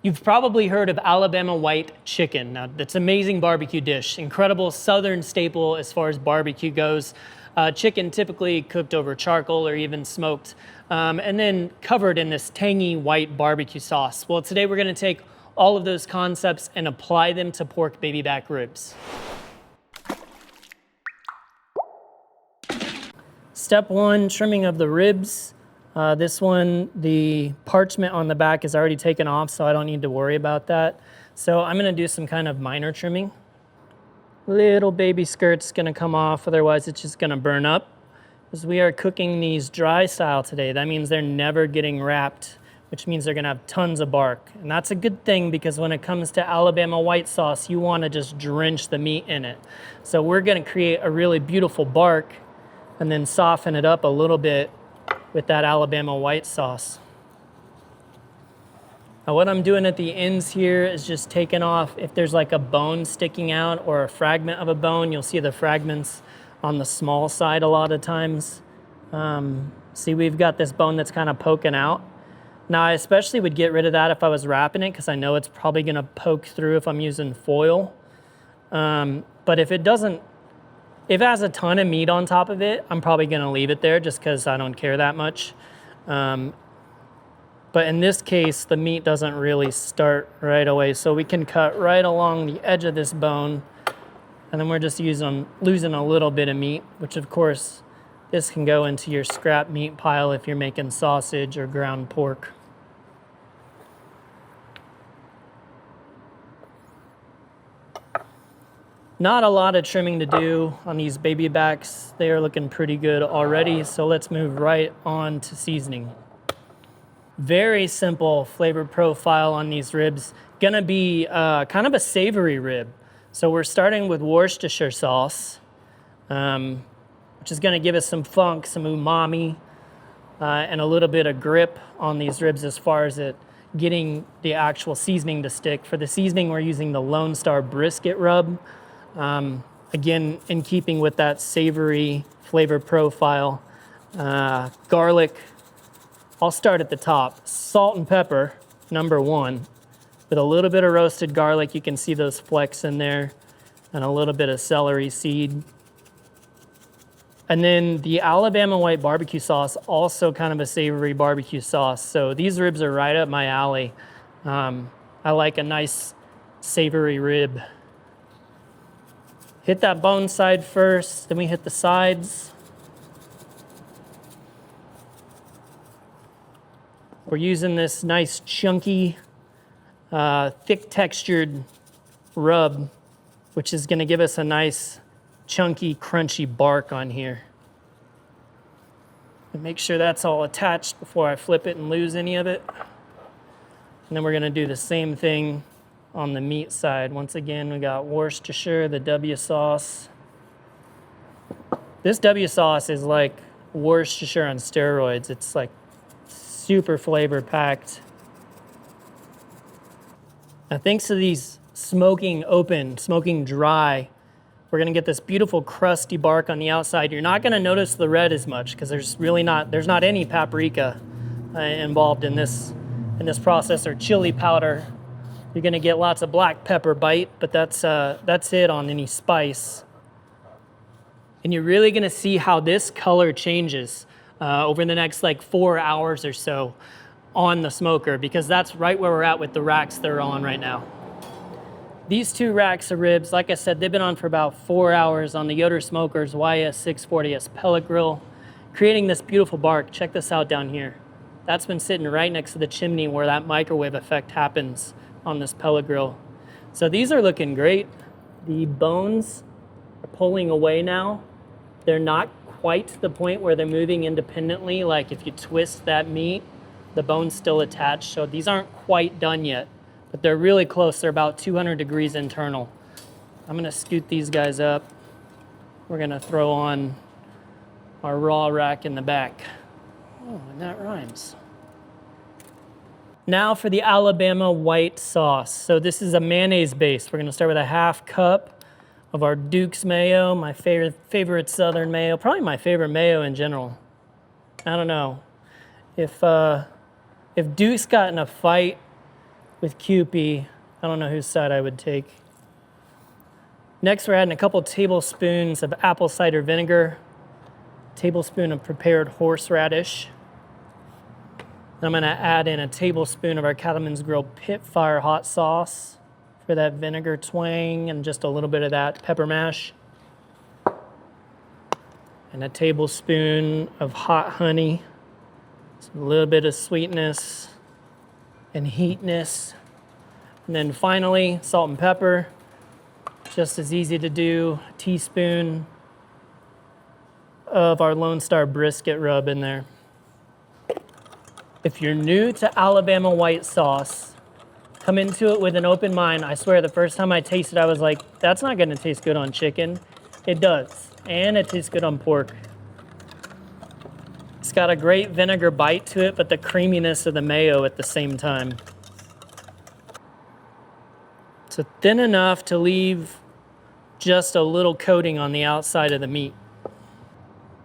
You've probably heard of Alabama white chicken. Now, that's an amazing barbecue dish, incredible southern staple as far as barbecue goes. Chicken typically cooked over charcoal or even smoked, and then covered in this tangy white barbecue sauce. Well, today we're gonna take all of those concepts and apply them to pork baby back ribs. Step one, trimming of the ribs. This one, the parchment on the back is already taken off, so I don't need to worry about that. So I'm gonna do some kind of minor trimming. Little baby skirt's gonna come off, otherwise it's just gonna burn up. Because we are cooking these dry style today, that means they're never getting wrapped, which means they're gonna have tons of bark. And that's a good thing because when it comes to Alabama white sauce, you wanna just drench the meat in it. So we're gonna create a really beautiful bark and then soften it up a little bit with that Alabama white sauce. Now what I'm doing at the ends here is just taking off, if there's like a bone sticking out or a fragment of a bone, you'll see the fragments on the small side a lot of times. See, we've got this bone that's kind of poking out. Now I especially would get rid of that if I was wrapping it because I know it's probably gonna poke through if I'm using foil. But if it doesn't, if it has a ton of meat on top of it, I'm probably gonna leave it there just because I don't care that much. But in this case, the meat doesn't really start right away. So we can cut right along the edge of this bone, and then we're just losing a little bit of meat, which of course, this can go into your scrap meat pile if you're making sausage or ground pork. Not a lot of trimming to do on these baby backs. They are looking pretty good already, so let's move right on to seasoning. Very simple flavor profile on these ribs. Gonna be kind of a savory rib. So we're starting with Worcestershire sauce, which is gonna give us some funk, some umami, and a little bit of grip on these ribs as far as it getting the actual seasoning to stick. For the seasoning, we're using the Lone Star brisket rub. Again, in keeping with that savory flavor profile. Garlic, I'll start at the top. Salt and pepper, number one. With a little bit of roasted garlic, you can see those flecks in there, and a little bit of celery seed. And then the Alabama white barbecue sauce, also kind of a savory barbecue sauce. So these ribs are right up my alley. I like a nice savory rib. Hit that bone side first, then we hit the sides. We're using this nice chunky, thick textured rub, which is gonna give us a nice chunky, crunchy bark on here. And make sure that's all attached before I flip it and lose any of it. And then we're gonna do the same thing on the meat side. Once again, we got Worcestershire, the W sauce. This W sauce is like Worcestershire on steroids. It's like super flavor packed. Now, thanks to these smoking dry, we're gonna get this beautiful crusty bark on the outside. You're not gonna notice the red as much because there's not any paprika involved in this process or chili powder. You're gonna get lots of black pepper bite, but that's it on any spice. And you're really gonna see how this color changes over the next like 4 hours or so on the smoker, because that's right where we're at with the racks that are on right now. These two racks of ribs, like I said, they've been on for about 4 hours on the Yoder Smokers YS640S pellet grill, creating this beautiful bark. Check this out down here. That's been sitting right next to the chimney where that microwave effect happens on this pellet grill. So these are looking great. The bones are pulling away now. They're not quite to the point where they're moving independently. Like if you twist that meat, the bone's still attached. So these aren't quite done yet, but they're really close. They're about 200 degrees internal. I'm gonna scoot these guys up. We're gonna throw on our raw rack in the back. Oh, and that rhymes. Now for the Alabama white sauce. So this is a mayonnaise base. We're gonna start with a 1/2 cup of our Duke's mayo, my favorite Southern mayo, probably my favorite mayo in general. I don't know. If Duke's got in a fight with Kewpie. I don't know whose side I would take. Next, we're adding a couple tablespoons of apple cider vinegar, tablespoon of prepared horseradish. I'm gonna add in a tablespoon of our Cattleman's grilled pit fire hot sauce for that vinegar twang and just a little bit of that pepper mash. And a tablespoon of hot honey, a little bit of sweetness and heatness. And then finally, salt and pepper, just as easy to do. A teaspoon of our Lone Star brisket rub in there. If you're new to Alabama white sauce, come into it with an open mind. I swear the first time I tasted it, I was like, that's not gonna taste good on chicken. It does, and it tastes good on pork. It's got a great vinegar bite to it, but the creaminess of the mayo at the same time. So thin enough to leave just a little coating on the outside of the meat.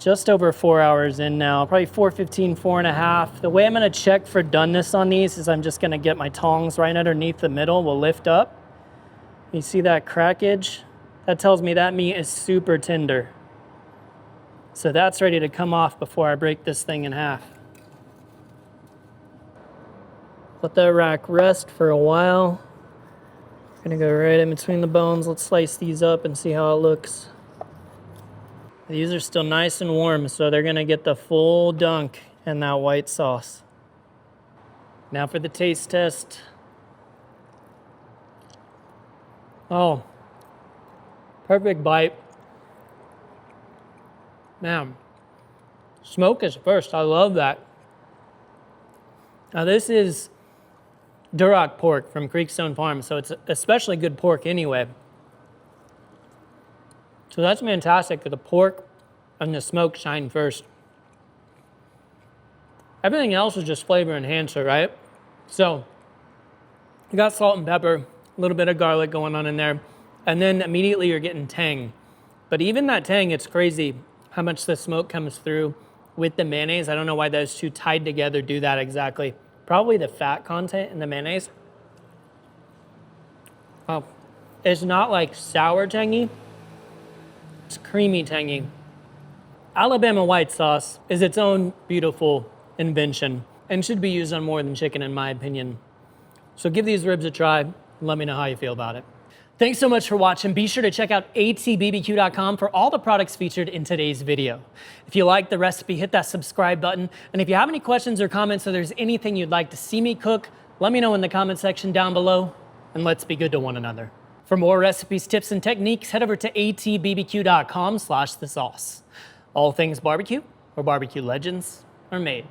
Just over 4 hours in now, probably 4:15, 4.5. The way I'm gonna check for doneness on these is I'm just gonna get my tongs right underneath the middle. We'll lift up. You see that crackage? That tells me that meat is super tender. So that's ready to come off before I break this thing in half. Let that rack rest for a while. Gonna go right in between the bones. Let's slice these up and see how it looks. These are still nice and warm, so they're gonna get the full dunk in that white sauce. Now for the taste test. Oh, perfect bite. Man, smoke is first. I love that. Now this is Duroc pork from Creekstone Farm, so it's especially good pork anyway. So that's fantastic. The pork and the smoke shine first. Everything else is just flavor enhancer, right? So you got salt and pepper, a little bit of garlic going on in there, and then immediately you're getting tang. But even that tang, it's crazy how much the smoke comes through with the mayonnaise. I don't know why those two tied together do that exactly. Probably the fat content in the mayonnaise. Oh, it's not like sour tangy. It's creamy tangy. Alabama white sauce is its own beautiful invention and should be used on more than chicken in my opinion. So give these ribs a try and let me know how you feel about it. Thanks so much for watching. Be sure to check out atbbq.com for all the products featured in today's video. If you like the recipe, hit that subscribe button. And if you have any questions or comments or there's anything you'd like to see me cook, let me know in the comment section down below, and let's be good to one another. For more recipes, tips, and techniques, head over to atbbq.com/thesauce. All things barbecue, where barbecue legends are made.